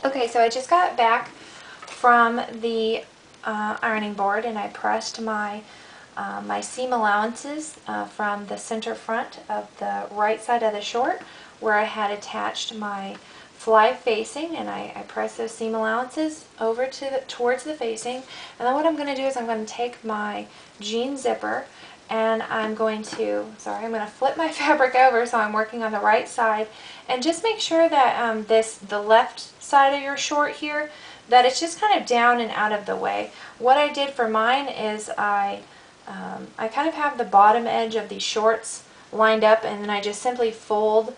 Okay, so I just got back from the ironing board, and I pressed my my seam allowances from the center front of the right side of the short where I had attached my fly facing, and I pressed those seam allowances over to towards the facing. And then what I'm going to do is I'm going to take my jean zipper and I'm going to flip my fabric over so I'm working on the right side, and just make sure that the left side of your short here, that it's just kind of down and out of the way. What I did for mine is I kind of have the bottom edge of these shorts lined up, and then I just simply fold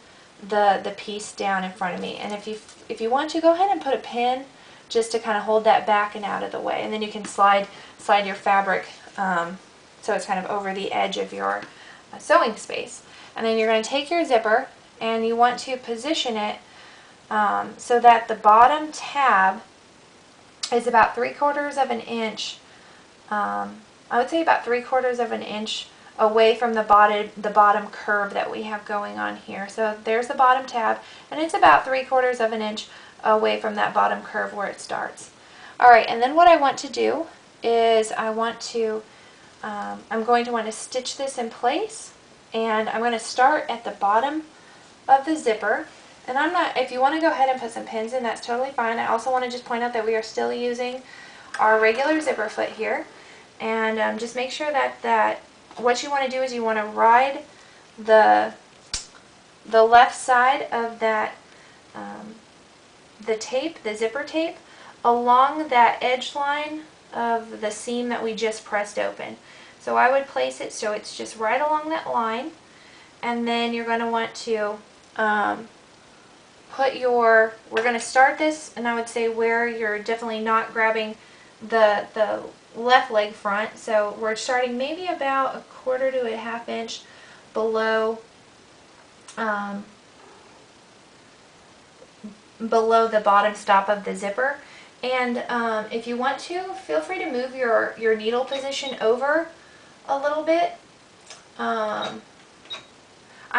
the piece down in front of me. And if you want to, go ahead and put a pin just to kind of hold that back and out of the way, and then you can slide your fabric so it's kind of over the edge of your sewing space. And then you're going to take your zipper and you want to position it so that the bottom tab is about 3/4 of an inch. I would say about 3/4 of an inch away from the bottom curve that we have going on here. So there's the bottom tab, and it's about 3/4 of an inch away from that bottom curve where it starts. Alright, and then what I want to do is I'm going to want to stitch this in place, and I'm going to start at the bottom of the zipper. And if you want to go ahead and put some pins in, that's totally fine. I also want to just point out that we are still using our regular zipper foot here. And just make sure that what you want to do is you want to ride the left side of that the zipper tape, along that edge line of the seam that we just pressed open. So I would place it so it's just right along that line, and then you're going to want to we're going to start this, and I would say where you're definitely not grabbing the left leg front. So we're starting maybe about 1/4 to a 1/2 inch below below the bottom stop of the zipper. And if you want to, feel free to move your needle position over a little bit. I'm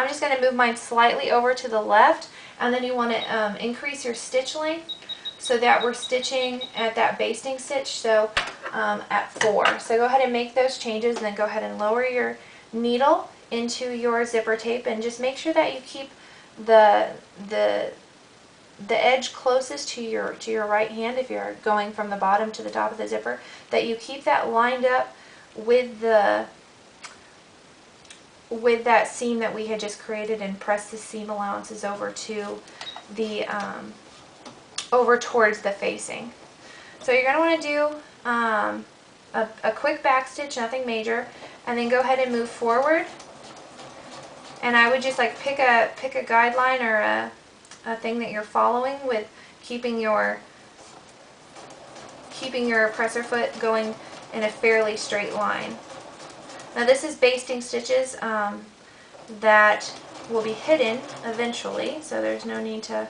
just going to move mine slightly over to the left, and then you want to increase your stitch length so that we're stitching at that basting stitch, so at 4. So go ahead and make those changes, and then go ahead and lower your needle into your zipper tape, and just make sure that you keep the edge closest to your right hand, if you're going from the bottom to the top of the zipper, that you keep that lined up with that seam that we had just created, and press the seam allowances over to the over towards the facing. So you're going to want to do a quick back stitch, nothing major, and then go ahead and move forward. And I would just like pick a guideline or a thing that you're following, with keeping your presser foot going in a fairly straight line. Now this is basting stitches that will be hidden eventually, so there's no need to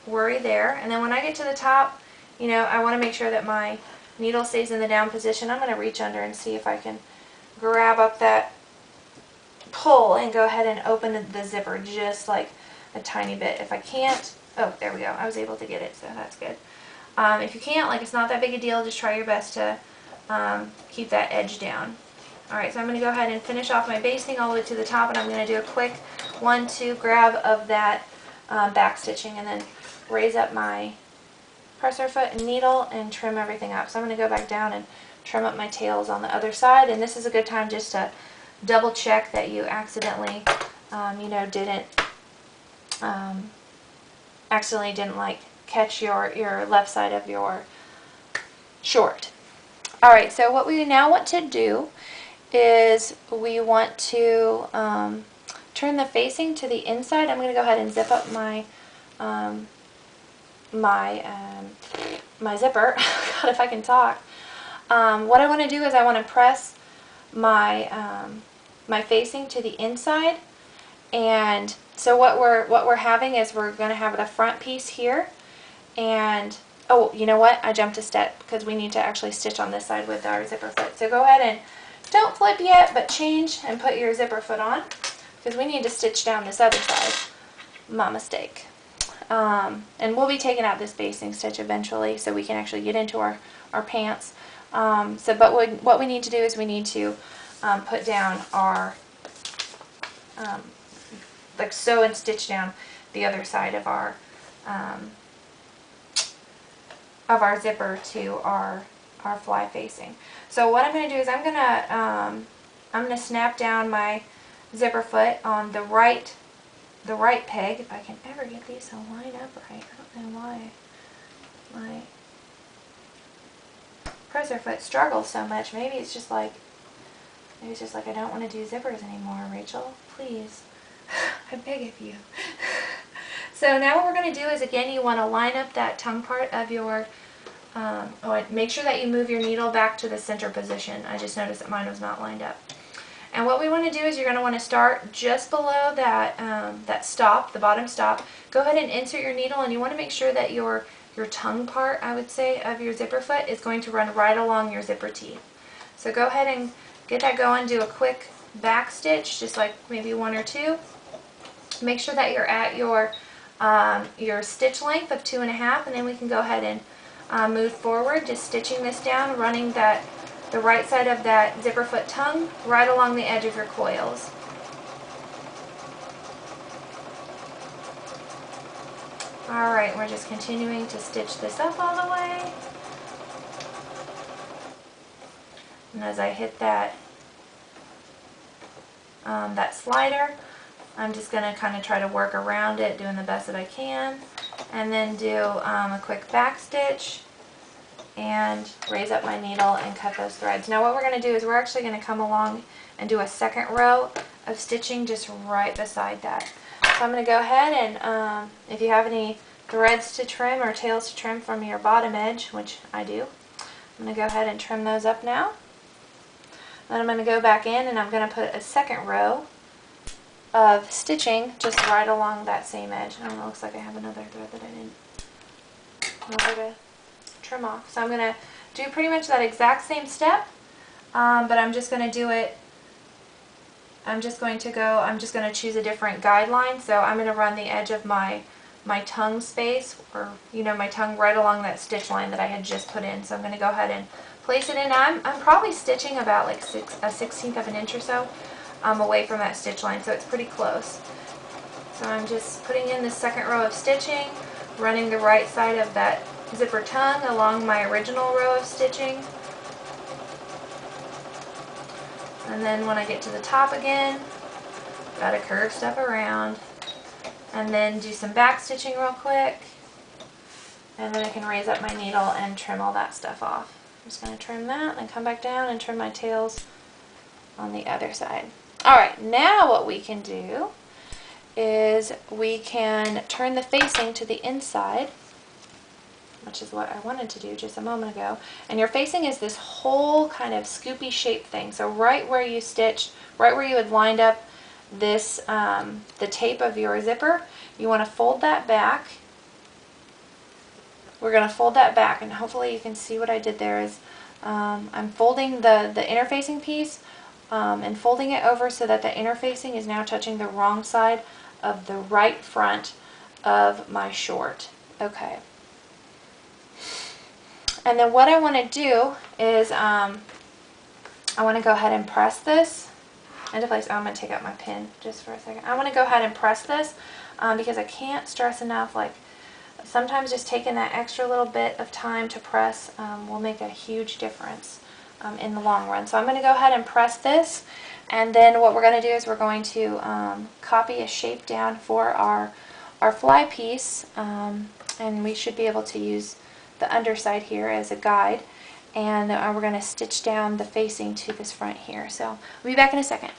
worry there. And then when I get to the top, I want to make sure that my needle stays in the down position. I'm going to reach under and see if I can grab up that pull and go ahead and open the zipper just like a tiny bit. If I can't, oh, there we go, I was able to get it, so that's good. If you can't, it's not that big a deal, just try your best to keep that edge down. Alright, so I'm going to go ahead and finish off my basting all the way to the top, and I'm going to do a quick 1-2 grab of that back stitching, and then raise up my presser foot and needle and trim everything up. So I'm going to go back down and trim up my tails on the other side, and this is a good time just to double check that you accidentally didn't like catch your left side of your short. Alright, so what we now want to do is we want to turn the facing to the inside. I'm going to go ahead and zip up my my zipper. God, if I can talk. What I want to do is I want to press my my facing to the inside, and so what we're having is we're going to have the front piece here, and oh, you know what? I jumped a step because we need to actually stitch on this side with our zipper foot. So go ahead and don't flip yet, but change and put your zipper foot on, because we need to stitch down this other side. My mistake. And we'll be taking out this basting stitch eventually so we can actually get into our pants. But what we need to do is we need to put down our, like sew and stitch down the other side of our zipper to our fly facing. So what I'm going to do is I'm going to snap down my zipper foot on the right peg, if I can ever get these to line up right. I don't know why my presser foot struggles so much. Maybe it's just like I don't want to do zippers anymore, Rachel. Please. I beg of you. So now what we're going to do is, again, you want to line up that tongue part of your, make sure that you move your needle back to the center position. I just noticed that mine was not lined up. And what we want to do is you're going to want to start just below that, that stop, the bottom stop. Go ahead and insert your needle, and you want to make sure that your tongue part, I would say, of your zipper foot is going to run right along your zipper teeth. So go ahead and get that going. Do a quick back stitch, just like maybe one or two. Make sure that you're at your stitch length of 2.5, and then we can go ahead and move forward, just stitching this down, running the right side of that zipper foot tongue right along the edge of your coils. Alright, we're just continuing to stitch this up all the way. And as I hit that that slider, I'm just going to kind of try to work around it, doing the best that I can, and then do a quick back stitch and raise up my needle and cut those threads. Now what we're going to do is we're actually going to come along and do a second row of stitching just right beside that. So I'm going to go ahead and if you have any threads to trim or tails to trim from your bottom edge, which I do, I'm going to go ahead and trim those up now. Then I'm going to go back in and I'm going to put a second row of stitching just right along that same edge. I don't know, it looks like I have another thread that I didn't know where to trim off. So I'm going to do pretty much that exact same step, but I'm just going to do it, I'm just going to choose a different guideline. So I'm going to run the edge of my tongue space, or my tongue right along that stitch line that I had just put in. So I'm going to go ahead and place it in. Now I'm probably stitching about like a 1/16 of an inch or so away from that stitch line, so it's pretty close. So I'm just putting in the second row of stitching, running the right side of that zipper tongue along my original row of stitching. And then when I get to the top again, gotta curve stuff around, and then do some back stitching real quick, and then I can raise up my needle and trim all that stuff off. I'm just going to trim that and come back down and trim my tails on the other side. Alright, now what we can do is we can turn the facing to the inside, which is what I wanted to do just a moment ago. And your facing is this whole kind of scoopy shaped thing. So right where you stitched, right where you had lined up this, the tape of your zipper, you want to fold that back. We're going to fold that back, and hopefully you can see what I did there is I'm folding the interfacing piece and folding it over so that the interfacing is now touching the wrong side of the right front of my short. Okay. And then what I want to do is I want to go ahead and press this into place. Oh, I'm going to take out my pin just for a second. I want to go ahead and press this because I can't stress enough, like, sometimes just taking that extra little bit of time to press will make a huge difference in the long run. So I'm going to go ahead and press this, and then what we're going to do is we're going to copy a shape down for our fly piece, and we should be able to use the underside here as a guide, and we're going to stitch down the facing to this front here. So I'll be back in a second.